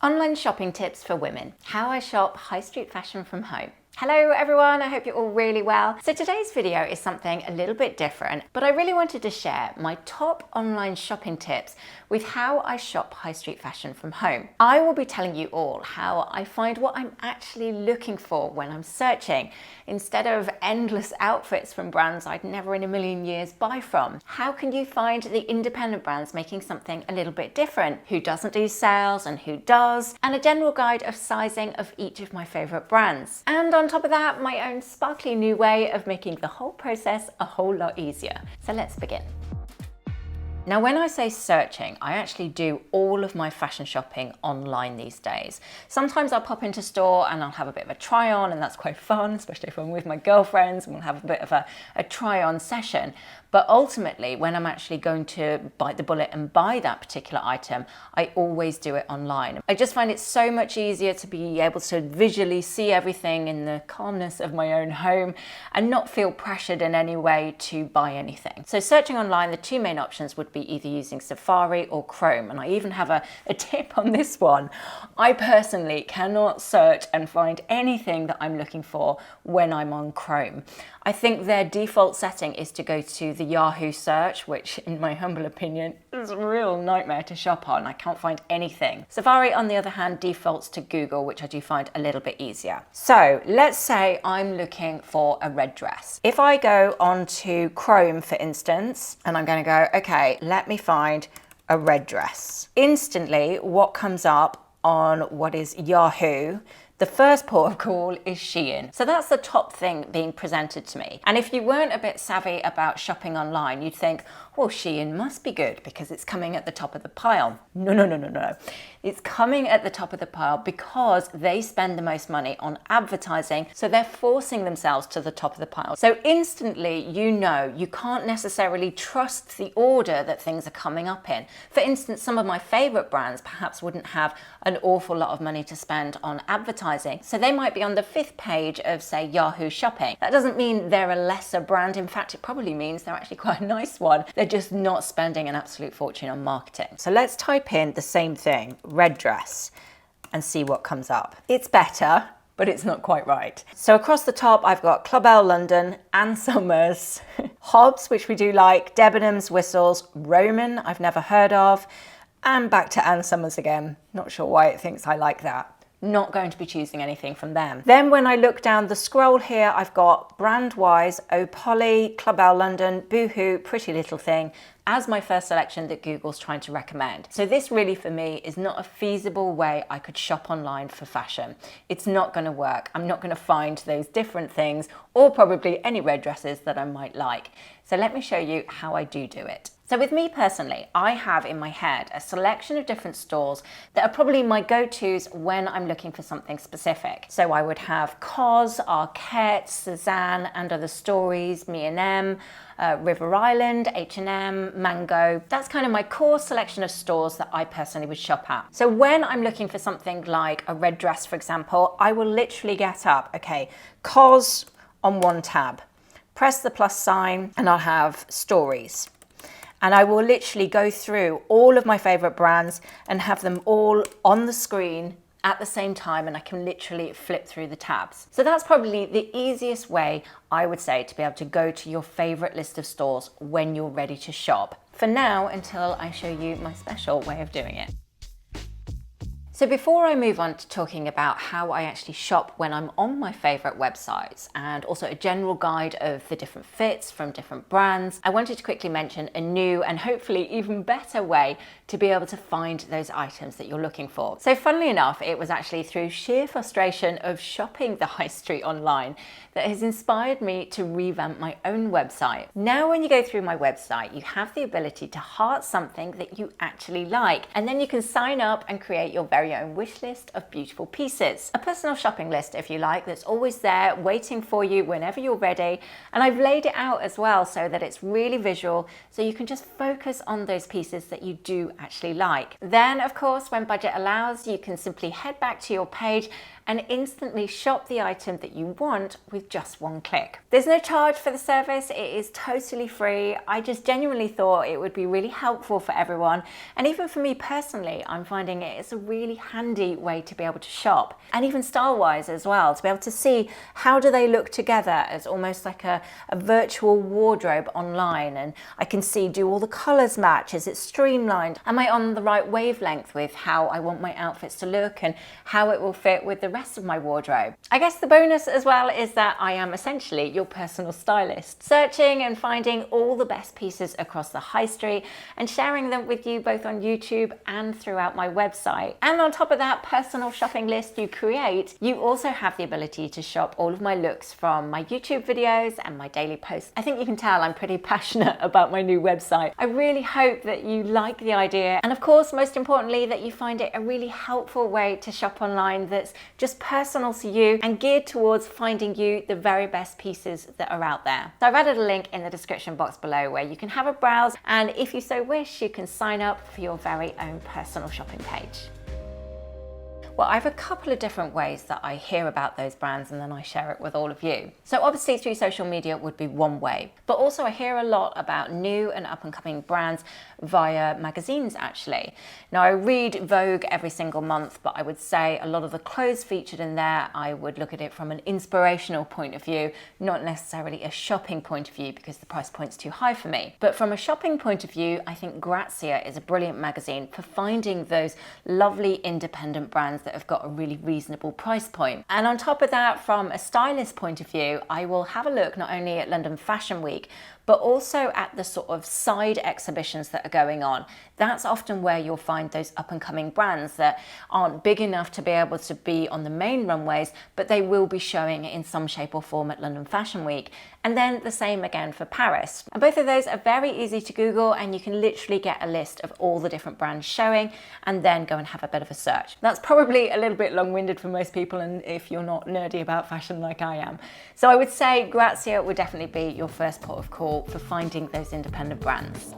Online shopping tips for women. How I shop high street fashion from home. Hello everyone, I hope you're all really well. So today's video is something a little bit different, but I really wanted to share my top online shopping tips with how I shop high street fashion from home. I will be telling you all how I find what I'm actually looking for when I'm searching, instead of endless outfits from brands I'd never in a million years buy from. How can you find the independent brands making something a little bit different? Who doesn't do sales and who does? And a general guide of sizing of each of my favorite brands. And on top of that, my own sparkly new way of making the whole process a whole lot easier. So let's begin. Now, when I say searching, I actually do all of my fashion shopping online these days. Sometimes I'll pop into store and I'll have a bit of a try on, and that's quite fun, especially if I'm with my girlfriends and we'll have a bit of a try on session. But ultimately, when I'm actually going to bite the bullet and buy that particular item, I always do it online. I just find it so much easier to be able to visually see everything in the calmness of my own home and not feel pressured in any way to buy anything. So searching online, the two main options would be either using Safari or Chrome. And I even have a tip on this one. I personally cannot search and find anything that I'm looking for when I'm on Chrome. I think their default setting is to go to the Yahoo search, which in my humble opinion is a real nightmare to shop on. I can't find anything. Safari, on the other hand, defaults to Google, which I do find a little bit easier. So let's say I'm looking for a red dress. If I go onto Chrome, for instance, and I'm going to go, okay, let me find a red dress. Instantly, what comes up on what is Yahoo, the first port of call is Shein. So that's the top thing being presented to me. And if you weren't a bit savvy about shopping online, you'd think, well, Shein must be good because it's coming at the top of the pile. No. It's coming at the top of the pile because they spend the most money on advertising, so they're forcing themselves to the top of the pile. So instantly, you know, you can't necessarily trust the order that things are coming up in. For instance, some of my favorite brands perhaps wouldn't have an awful lot of money to spend on advertising, so they might be on the 5th page of, say, Yahoo Shopping. That doesn't mean they're a lesser brand. In fact, it probably means they're actually quite a nice one. They're just not spending an absolute fortune on marketing. So let's type in the same thing, red dress, and see what comes up. It's better, but it's not quite right. So across the top, I've got Club L London, Ann Summers, Hobbs, which we do like, Debenhams, Whistles, Roman, I've never heard of, and back to Ann Summers again. Not sure why it thinks I like that. Not going to be choosing anything from them. Then when I look down the scroll here, I've got brand-wise, Opoly, Club L London, Boohoo, Pretty Little Thing, as my first selection that Google's trying to recommend. So this really for me is not a feasible way I could shop online for fashion. It's not gonna work. I'm not gonna find those different things or probably any red dresses that I might like. So let me show you how I do it. So with me personally, I have in my head a selection of different stores that are probably my go-tos when I'm looking for something specific. So I would have COS, Arquette, Cézanne, and Other Stories, M&M, River Island, H&M, Mango. That's kind of my core selection of stores that I personally would shop at. So when I'm looking for something like a red dress, for example, I will literally get up, okay, COS on one tab, press the plus sign, and I'll have Stories. And I will literally go through all of my favorite brands and have them all on the screen at the same time, and I can literally flip through the tabs. So that's probably the easiest way, I would say, to be able to go to your favorite list of stores when you're ready to shop. For now, until I show you my special way of doing it. So before I move on to talking about how I actually shop when I'm on my favorite websites, and also a general guide of the different fits from different brands, I wanted to quickly mention a new and hopefully even better way to be able to find those items that you're looking for. So funnily enough, it was actually through sheer frustration of shopping the high street online that has inspired me to revamp my own website. Now when you go through my website, you have the ability to heart something that you actually like, and then you can sign up and create your very own wish list of beautiful pieces. A personal shopping list, if you like, that's always there waiting for you whenever you're ready. And I've laid it out as well so that it's really visual, so you can just focus on those pieces that you do actually like. Then, of course, when budget allows, you can simply head back to your page and instantly shop the item that you want with just one click. There's no charge for the service, it is totally free. I just genuinely thought it would be really helpful for everyone, and even for me personally, I'm finding it's a really really handy way to be able to shop, and even style-wise as well, to be able to see how do they look together as almost like a virtual wardrobe online. And I can see, do all the colors match? Is it streamlined? Am I on the right wavelength with how I want my outfits to look and how it will fit with the rest of my wardrobe? I guess the bonus as well is that I am essentially your personal stylist, searching and finding all the best pieces across the high street and sharing them with you both on YouTube and throughout my website. And on top of that personal shopping list you create, you also have the ability to shop all of my looks from my YouTube videos and my daily posts. I think you can tell I'm pretty passionate about my new website. I really hope that you like the idea, and of course, most importantly, that you find it a really helpful way to shop online that's just personal to you and geared towards finding you the very best pieces that are out there. So I've added a link in the description box below where you can have a browse, and if you so wish, you can sign up for your very own personal shopping page. Well, I have a couple of different ways that I hear about those brands and then I share it with all of you. So obviously through social media would be one way, but also I hear a lot about new and up and coming brands via magazines actually. Now I read Vogue every single month, but I would say a lot of the clothes featured in there, I would look at it from an inspirational point of view, not necessarily a shopping point of view because the price point's too high for me. But from a shopping point of view, I think Grazia is a brilliant magazine for finding those lovely independent brands that have got a really reasonable price point. And on top of that, from a stylist point of view, I will have a look not only at London Fashion Week, but also at the sort of side exhibitions that are going on. That's often where you'll find those up and coming brands that aren't big enough to be able to be on the main runways, but they will be showing in some shape or form at London Fashion Week. And then the same again for Paris. And both of those are very easy to Google, and you can literally get a list of all the different brands showing and then go and have a bit of a search. That's probably a little bit long-winded for most people, and if you're not nerdy about fashion like I am. So I would say Grazia would definitely be your first port of call for finding those independent brands.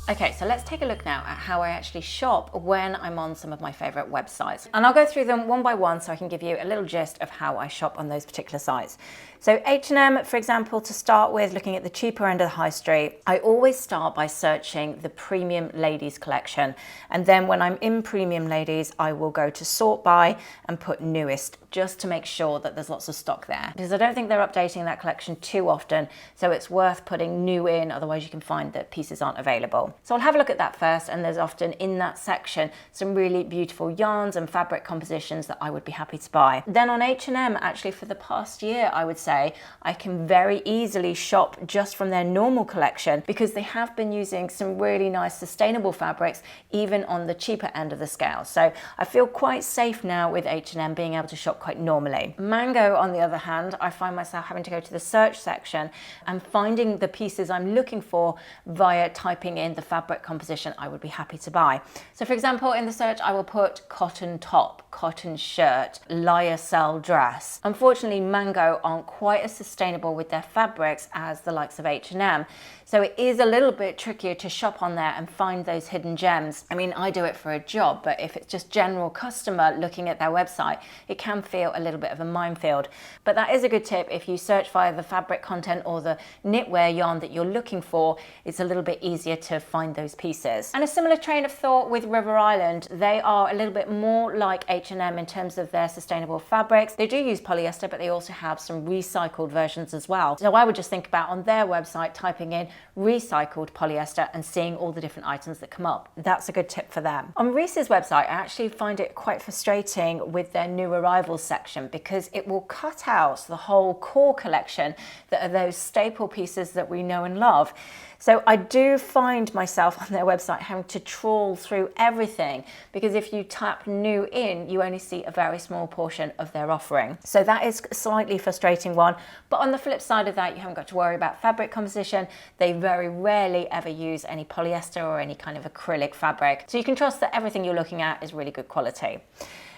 Okay, so let's take a look now at how I actually shop when I'm on some of my favorite websites. And I'll go through them one by one so I can give you a little gist of how I shop on those particular sites. So H&M, for example, to start with, looking at the cheaper end of the high street, I always start by searching the premium ladies collection. And then when I'm in premium ladies, I will go to sort by and put newest, just to make sure that there's lots of stock there. Because I don't think they're updating that collection too often, so it's worth putting new in, otherwise you can find that pieces aren't available. So I'll have a look at that first, and there's often in that section some really beautiful yarns and fabric compositions that I would be happy to buy. Then on H&M, actually for the past year, I would say, I can very easily shop just from their normal collection because they have been using some really nice sustainable fabrics, even on the cheaper end of the scale. So I feel quite safe now with H&M being able to shop quite normally. Mango, on the other hand, I find myself having to go to the search section and finding the pieces I'm looking for via typing in the fabric composition I would be happy to buy. So for example, in the search, I will put cotton top, cotton shirt, lyocell dress. Unfortunately, Mango aren't quite as sustainable with their fabrics as the likes of H&M. So it is a little bit trickier to shop on there and find those hidden gems. I mean, I do it for a job, but if it's just general customer looking at their website, it can feel a little bit of a minefield. But that is a good tip. If you search via the fabric content or the knitwear yarn that you're looking for, it's a little bit easier to find those pieces. And a similar train of thought with River Island. They are a little bit more like H&M in terms of their sustainable fabrics. They do use polyester, but they also have some recycled versions as well. So I would just think about on their website, typing in recycled polyester and seeing all the different items that come up. That's a good tip for them. On Reese's website, I actually find it quite frustrating with their new arrivals section because it will cut out the whole core collection that are those staple pieces that we know and love. So I do find myself on their website having to trawl through everything because if you tap new in, you only see a very small portion of their offering. So that is a slightly frustrating one. But on the flip side of that, you haven't got to worry about fabric composition. They very rarely ever use any polyester or any kind of acrylic fabric. So you can trust that everything you're looking at is really good quality.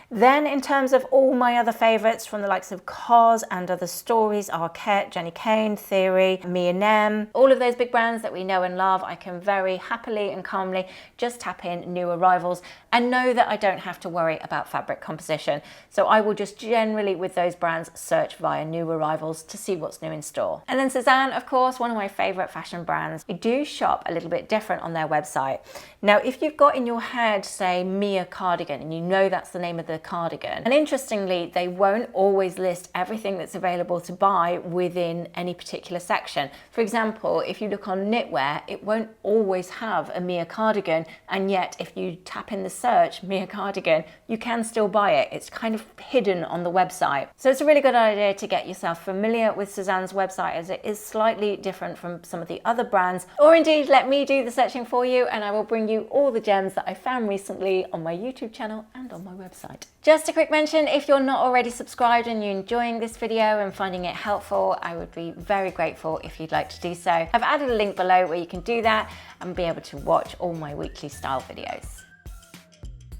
Then in terms of all my other favourites from the likes of COS and Other Stories, Arquette, Jenny Kane, Theory, M&M, all of those big brands that we know and love, I can very happily and calmly just tap in new arrivals and know that I don't have to worry about fabric composition. So I will just generally with those brands search via new arrivals to see what's new in store. And then Sézane, of course, one of my favourite fashion brands. We do shop a little bit different on their website. Now, if you've got in your head, say, Mia cardigan, and you know that's the name of the cardigan, and interestingly, they won't always list everything that's available to buy within any particular section. For example, if you look on knitwear, it won't always have a Mia cardigan, and yet if you tap in the search Mia cardigan, you can still buy it. It's kind of hidden on the website. So it's a really good idea to get yourself familiar with Sézane's website, as it is slightly different from some of the other brands. Or indeed, let me do the searching for you and I will bring you all the gems that I found recently on my YouTube channel and on my website. Just a quick mention, if you're not already subscribed and you're enjoying this video and finding it helpful, I would be very grateful if you'd like to do so. I've added a link below where you can do that and be able to watch all my weekly style videos.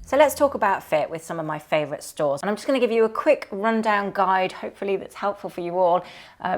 So let's talk about fit with some of my favorite stores. And I'm just going to give you a quick rundown guide, hopefully that's helpful for you all,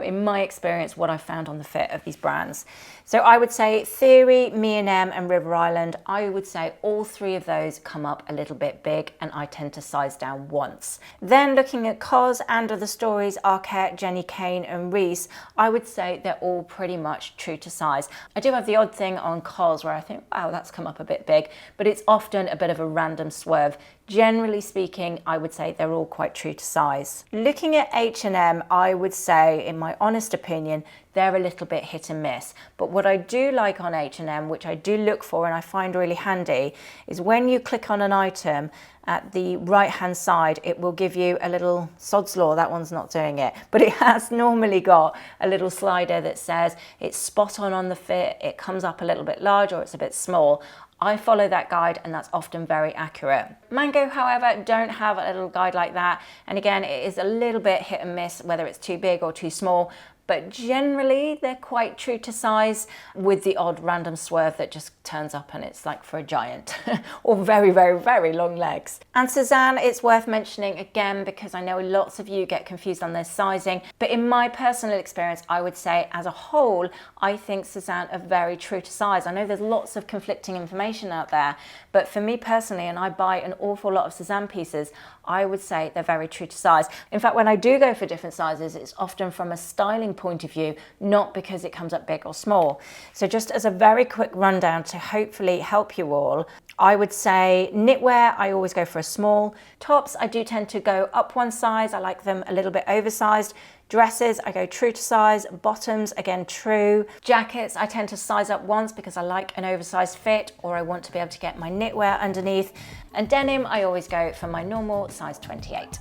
in my experience, what I found on the fit of these brands. So I would say Theory, M&M and River Island, I would say all three of those come up a little bit big and I tend to size down once. Then looking at COS and Other Stories, Arquette, Jenny Kane and Reese, I would say they're all pretty much true to size. I do have the odd thing on COS where I think, wow, that's come up a bit big, but it's often a bit of a random swerve. Generally speaking, I would say they're all quite true to size. Looking at H&M, I would say, in my honest opinion, they're a little bit hit and miss. But what I do like on H&M, which I do look for and I find really handy, is when you click on an item at the right hand side, it will give you a little sod's law, that one's not doing it, but it has normally got a little slider that says it's spot on the fit, it comes up a little bit large or it's a bit small. I follow that guide and that's often very accurate. Mango, however, don't have a little guide like that. And again, it is a little bit hit and miss whether it's too big or too small, but generally they're quite true to size with the odd random swerve that just turns up and it's like for a giant or very, very, very long legs. And Sézane, it's worth mentioning again because I know lots of you get confused on their sizing, but in my personal experience, I would say as a whole, I think Sézane are very true to size. I know there's lots of conflicting information out there, but for me personally, and I buy an awful lot of Sézane pieces, I would say they're very true to size. In fact, when I do go for different sizes, it's often from a styling point of view, not because it comes up big or small. So just as a very quick rundown to hopefully help you all, I would say knitwear, I always go for a small. Tops, I do tend to go up one size. I like them a little bit oversized. Dresses, I go true to size. Bottoms, again, true. Jackets, I tend to size up once because I like an oversized fit or I want to be able to get my knitwear underneath. And denim, I always go for my normal size 28.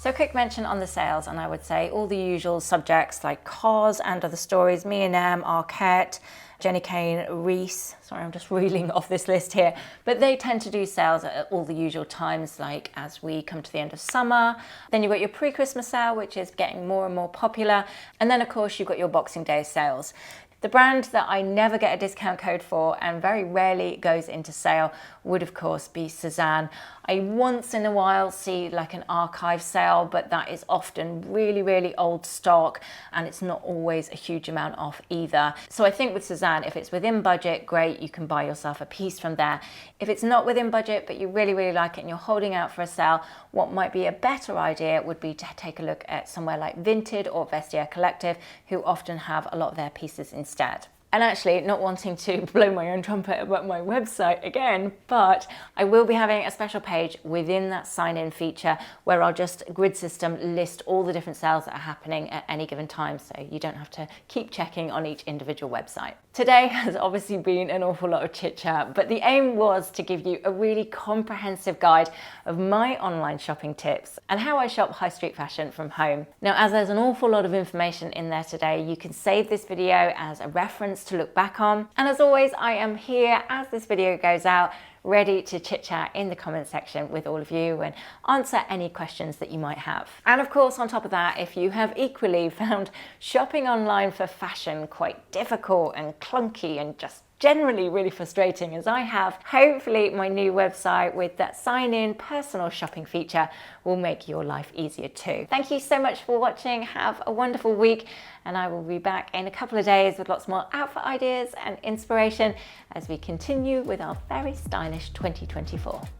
So a quick mention on the sales, and I would say all the usual subjects like COS and Other Stories, M&M, Arquette, Jenny Kane, Reese, sorry, I'm just reeling off this list here, but they tend to do sales at all the usual times, like as we come to the end of summer. Then you've got your pre-Christmas sale, which is getting more and more popular. And then of course you've got your Boxing Day sales. The brand that I never get a discount code for and very rarely goes into sale would of course be Sézane. I once in a while see like an archive sale, but that is often really, really old stock and it's not always a huge amount off either. So I think with Sézane, if it's within budget, great, you can buy yourself a piece from there. If it's not within budget, but you really, really like it and you're holding out for a sale, what might be a better idea would be to take a look at somewhere like Vinted or Vestiaire Collective, who often have a lot of their pieces instead. And actually, not wanting to blow my own trumpet about my website again, but I will be having a special page within that sign-in feature where I'll just grid system list all the different sales that are happening at any given time, so you don't have to keep checking on each individual website. Today has obviously been an awful lot of chit-chat, but the aim was to give you a really comprehensive guide of my online shopping tips and how I shop high street fashion from home. Now, as there's an awful lot of information in there today, you can save this video as a reference to look back on. And as always, I am here as this video goes out, ready to chit chat in the comment section with all of you and answer any questions that you might have. And of course, on top of that, if you have equally found shopping online for fashion quite difficult and clunky and just generally really frustrating as I have. Hopefully my new website with that sign-in personal shopping feature will make your life easier too. Thank you so much for watching. Have a wonderful week, and I will be back in a couple of days with lots more outfit ideas and inspiration as we continue with our very stylish 2024.